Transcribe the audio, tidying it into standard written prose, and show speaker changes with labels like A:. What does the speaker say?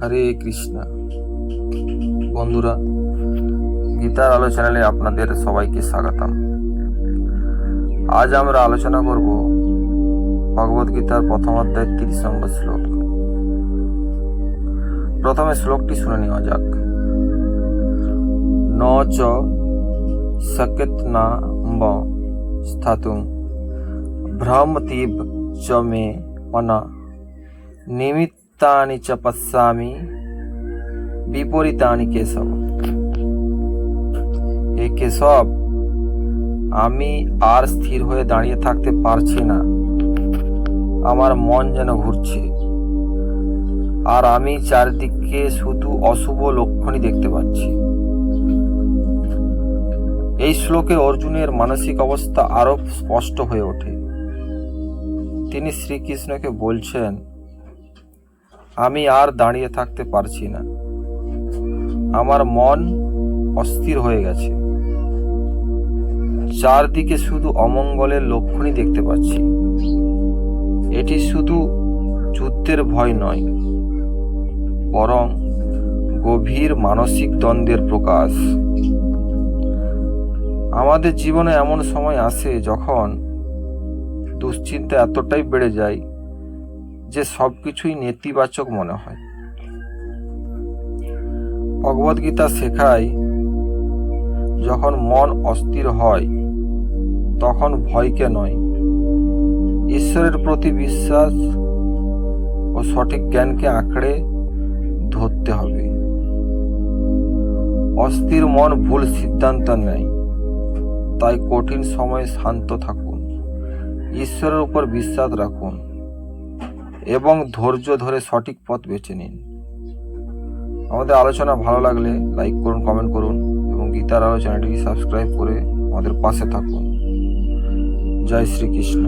A: হরে কৃষ্ণ। বন্ধুরা, গীতার আলো চ্যানেলে আপনাদের সবাইকে স্বাগতম। আজ আমরা আলোচনা করব ভগবদ গীতার প্রথম অধ্যায় 30 নম্বর শ্লোক। প্রথমে শ্লোকটি শুনে নেওয়া যাক। ন চ শক্যত্নাম্ব স্থাতুং ভ্রমতিব চ মে মনা নিমিত্তানি চ পশ্যামি বিপরীতানি কেশব। হে কেশব, আমি আর স্থির হয়ে দাঁড়িয়ে থাকতে পারছি না। আমার মন যেন ঘুরছে, আর আমি চারিদিকে শুধু অশুভ লক্ষণই দেখতে পাচ্ছি। এই শ্লোকে অর্জুনের মানসিক অবস্থা আরো স্পষ্ট হয়ে ওঠে। তিনি শ্রীকৃষ্ণকে বলছেন, আমি আর দাঁড়িয়ে থাকতে পারছি না। আমার মন অস্থির হয়ে গেছে, চারদিকে শুধু অমঙ্গলের লক্ষণই দেখতে পাচ্ছি। এটি শুধু যুদ্ধের ভয় নয়, বরং গভীর মানসিক দ্বন্দ্বের প্রকাশ। আমাদের জীবনে এমন সময় আসে যখন দুশ্চিন্তা এতটাই বেড়ে যায় যে সবকিছুই নেতিবাচক মনে হয়। ভগবদ্গীতা শেখায়, যখন মন অস্থির হয় তখন ভয়কে নয়, ঈশ্বরের প্রতি বিশ্বাস ও সঠিক জ্ঞানকে আঁকড়ে ধরতে হবে। অস্থির মন ভুল সিদ্ধান্ত নেয়, তাই কঠিন সময়ে শান্ত থাকুন, ঈশ্বরের উপর বিশ্বাস রাখুন এবং ধৈর্য ধরে সঠিক পথ বেছে নিন। আমাদের আলোচনা ভালো লাগলে লাইক করুন, কমেন্ট করুন এবং গীতার আলোচনাটি সাবস্ক্রাইব করে আমাদের পাশে থাকুন। জয় শ্রীকৃষ্ণ।